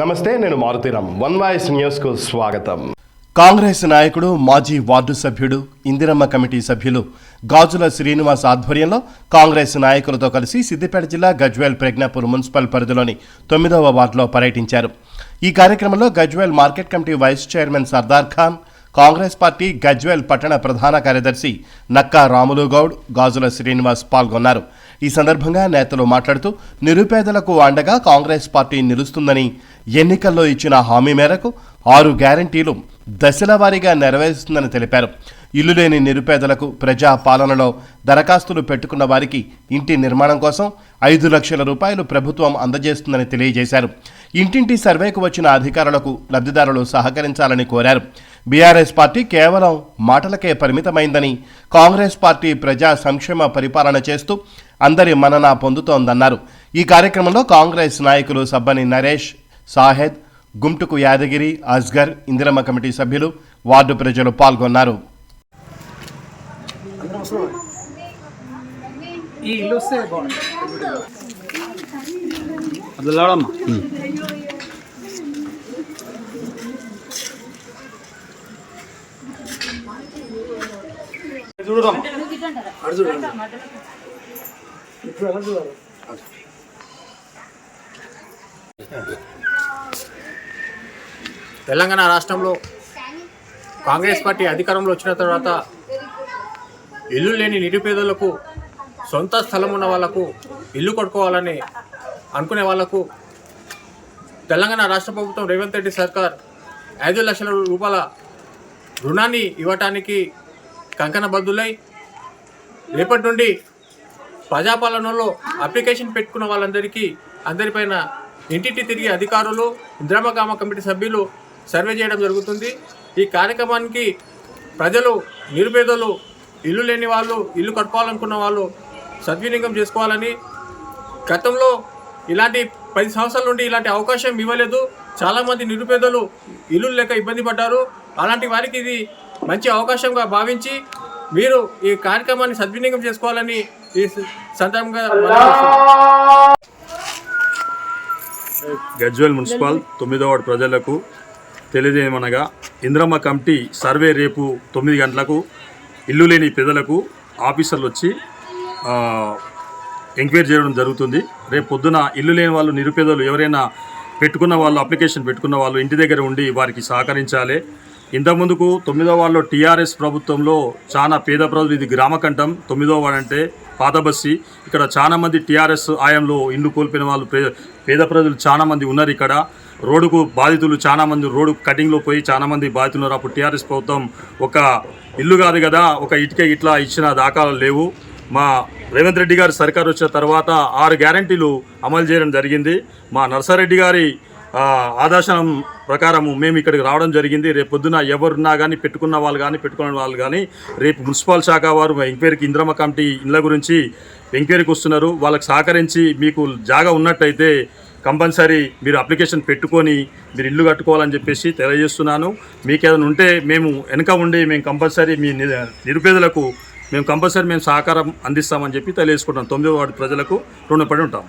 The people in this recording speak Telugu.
నమస్తే, నేను మారుతీరామ్. వన్ వాయిస్ న్యూస్కు స్వాగతం. కాంగ్రెస్ నాయకుడు, మాజీ వార్డు సభ్యుడు, ఇందిరమ్మ కమిటీ సభ్యులు గాజుల శ్రీనివాస్ ఆధ్వర్యంలో కాంగ్రెస్ నాయకులతో కలిసి సిద్దిపేట జిల్లా గజ్వేల్ ప్రజ్ఞాపూర్ మున్సిపల్ పరిధిలోని 9వ వార్డులో పర్యటించారు. ఈ కార్యక్రమంలో Gajwel market committee vice chairman Sardar Khan, Congress party Gajwel పట్టణ ప్రధాన కార్యదర్శి నక్కా రాములు గౌడ్, గాజుల శ్రీనివాస్ పాల్గొన్నారు. ఈ సందర్భంగా నేతలు మాట్లాడుతూ నిరుపేదలకు అండగా కాంగ్రెస్ పార్టీ నిలుస్తుందని, ఎన్నికల్లో ఇచ్చిన హామీ మేరకు 6 గ్యారంటీలు దశల వారీగా నెరవేరుస్తుందని తెలిపారు. ఇల్లు లేని నిరుపేదలకు ప్రజా పాలనలో దరఖాస్తులు పెట్టుకున్న వారికి ఇంటి నిర్మాణం కోసం 5 లక్షల రూపాయలు ప్రభుత్వం అందజేస్తుందని తెలియజేశారు. ఇంటింటి సర్వేకు వచ్చిన అధికారులకు లబ్ధిదారులు సహకరించాలని కోరారు. బీఆర్ఎస్ పార్టీ కేవలం మాటలకే పరిమితమైందని, కాంగ్రెస్ పార్టీ ప్రజా సంక్షేమ పరిపాలన చేస్తూ అందరి మన్నన పొందుతోందన్నారు. ఈ కార్యక్రమంలో కాంగ్రెస్ నాయకులు సబ్బని నరేష్, సాహెద్, గుంటుకు యాదగిరి, అస్గర్, ఇందిరమ్మ కమిటీ సభ్యులు, వార్డు ప్రజలు పాల్గొన్నారు. తెలంగాణ రాష్ట్రంలో కాంగ్రెస్ పార్టీ అధికారంలో వచ్చిన తర్వాత ఇల్లు లేని నిరుపేదలకు, సొంత స్థలం ఉన్న వాళ్లకు ఇల్లు కట్టుకోవాలని అనుకునే వాళ్లకు తెలంగాణ రాష్ట్ర ప్రభుత్వం రేవంత్ రెడ్డి సర్కార్ 5 లక్షల రూపాయల రుణాన్ని ఇవ్వటానికి కంకణబద్ధులై రేపటి నుండి ప్రజాపాలనలో అప్లికేషన్ పెట్టుకున్న వాళ్ళందరికీ అందరిపైన ఇంటింటి తిరిగి అధికారులు, ఇందిరమ్మ కమిటీ సభ్యులు సర్వే చేయడం జరుగుతుంది. ఈ కార్యక్రమానికి ప్రజలు, నిరుపేదలు, ఇల్లు లేని వాళ్ళు, ఇల్లు కట్టుకోవాలనుకున్న వాళ్ళు సద్వినియోగం చేసుకోవాలని, గతంలో ఇలాంటి 10 సంవత్సరాల నుండి ఇలాంటి అవకాశం ఇవ్వలేదు. చాలామంది నిరుపేదలు ఇల్లు లేక ఇబ్బంది పడ్డారు. అలాంటి వారికి ఇది మంచి అవకాశంగా భావించి మీరు ఈ కార్యక్రమాన్ని సద్వినియోగం చేసుకోవాలని ఈ సందర్భంగా గజ్వేల్ మున్సిపల్ 9వ వార్డు ప్రజలకు తెలియజేయమనగా, ఇందిరమ్మ కమిటీ సర్వే రేపు 9 గంటలకు ఇల్లు లేని పేదలకు ఆఫీసర్లు వచ్చి ఎంక్వైరీ చేయడం జరుగుతుంది. రేపు పొద్దున ఇల్లు లేని వాళ్ళు, నిరుపేదలు ఎవరైనా పెట్టుకున్న వాళ్ళు, అప్లికేషన్ పెట్టుకున్న వాళ్ళు ఇంటి దగ్గర ఉండి వారికి సహకరించాలి. ఇంతకుముందుకు 9వ వార్డులో టీఆర్ఎస్ ప్రభుత్వంలో చాలా పేద ప్రజలు, ఇది గ్రామకంఠం 9వ వార్డు అంటే పాత బస్సి, ఇక్కడ చాలామంది టీఆర్ఎస్ ఆయంలో ఇల్లు కోల్పోయిన వాళ్ళు, పేద ప్రజలు చాలామంది ఉన్నారు. ఇక్కడ రోడ్డుకు బాధితులు చాలామంది, రోడ్డు కటింగ్లో పోయి చాలామంది బాధితులు ఉన్నారు. అప్పుడు టీఆర్ఎస్ ప్రభుత్వం ఒక ఇల్లు కాదు కదా, ఒక ఇటుక ఇట్లా ఇచ్చిన దాఖలాలు లేవు. మా రేవంత్ రెడ్డి గారి సర్కారు వచ్చిన తర్వాత 6 గ్యారంటీలు అమలు చేయడం జరిగింది. మా నర్సారెడ్డి గారి ఆదేశం ప్రకారము మేము ఇక్కడికి రావడం జరిగింది. రేపు పొద్దున ఎవరున్నా కానీ, పెట్టుకున్న వాళ్ళు కానీ రేపు మున్సిపల్ శాఖ వారు ఎంక్వైరీకి, ఇందిరమ్మ కమిటీ ఇళ్ళ గురించి ఎంక్వైరీకి వస్తున్నారు. వాళ్ళకి సహకరించి మీకు జాగా ఉన్నట్టయితే కంపల్సరీ మీరు అప్లికేషన్ పెట్టుకొని మీరు ఇల్లు కట్టుకోవాలని చెప్పేసి తెలియజేస్తున్నాను. మీకు ఏదైనా ఉంటే మేము వెనక ఉండి మేము కంపల్సరీ మీ నిరుపేదలకు మేము సహకారం అందిస్తామని చెప్పి తెలియజేసుకుంటాం. 9వ వార్డు ప్రజలకు రుణపడి ఉంటాం.